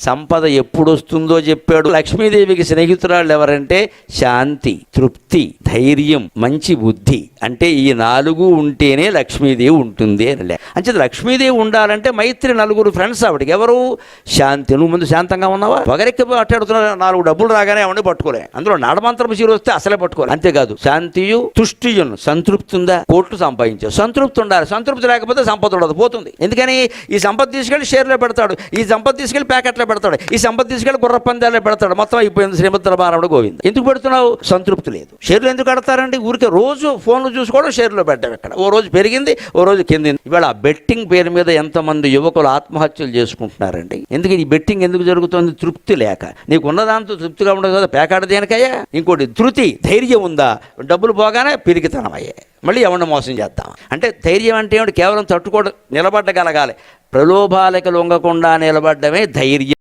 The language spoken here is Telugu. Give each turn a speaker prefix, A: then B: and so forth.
A: సంపద ఎప్పుడు వస్తుందో చెప్పాడు. లక్ష్మీదేవికి స్నేహితురాళ్ళు ఎవరంటే శాంతి, తృప్తి, ధైర్యం, మంచి బుద్ధి. అంటే ఈ 4 ఉంటేనే లక్ష్మీదేవి ఉంటుంది అని. అంటే లక్ష్మీదేవి ఉండాలంటే మైత్రి, 4 ఫ్రెండ్స్ ఆవిడకి. ఎవరు? శాంతి. నువ్వు ముందు శాంతంగా ఉన్నావా? పొగరెక్కి మాట్లాడుతున్నా 4 డబ్బులు రాగానే అవన్నీ పట్టుకోలే. అందులో నాడమంత్రపు చీర వస్తే అసలే పట్టుకోలే. అంతేకాదు శాంతియు తుష్టియును. సంతృప్తి ఉందా? కోట్లు సంపాదించావు. సంతృప్తి ఉండాలి. సంతృప్తి లేకపోతే సంపద ఉండదు, పోతుంది. ఎందుకని? ఈ సంపద తీసుకెళ్ళి షేర్లో పెడతాడు, ఈ సంపద తీసుకెళ్ళి ప్యాకెట్లో పెడతాడు, ఈ సంపద తీసుకెళ్ళి గుర్ర పందాల్లో పెడతాడు. మొత్తం అయిపోయింది శ్రీమద్రమారముడు గోవింద. ఎందుకు పెడుతున్నావు? సంతృప్తి లేదు. షేర్లు ఎందుకు కడతారండి? ఊరికే రోజు ఫోన్లు చూసుకోవడం, షేర్లో పెట్టడం. ఇక్కడ ఓ రోజు పెరిగింది, ఓ రోజు కింది. ఇవాళ ఆ బెట్టింగ్ పేరు మీద ఎంతమంది యువకులు ఆత్మహత్యలు చేసుకుంటున్నారండి. ఎందుకు ఈ బెట్టింగ్ ఎందుకు జరుగుతుంది? తృప్తి లేక. నీకు ఉన్నదాంతో తృప్తిగా ఉండదు కదా, పేకాడ దేనికయ్యా? ఇంకోటి ధృతి, ధైర్యం ఉందా? డబ్బులు పోగానే పిరికితనం అయ్యే, మళ్ళీ ఎవరిని మోసం చేద్దాం. అంటే ధైర్యం అంటే ఏమిటి? కేవలం తట్టుకోవడం, నిలబడగలగాలి. ప్రలోభాలకు లొంగకుండా నిలబడ్డమే ధైర్యం.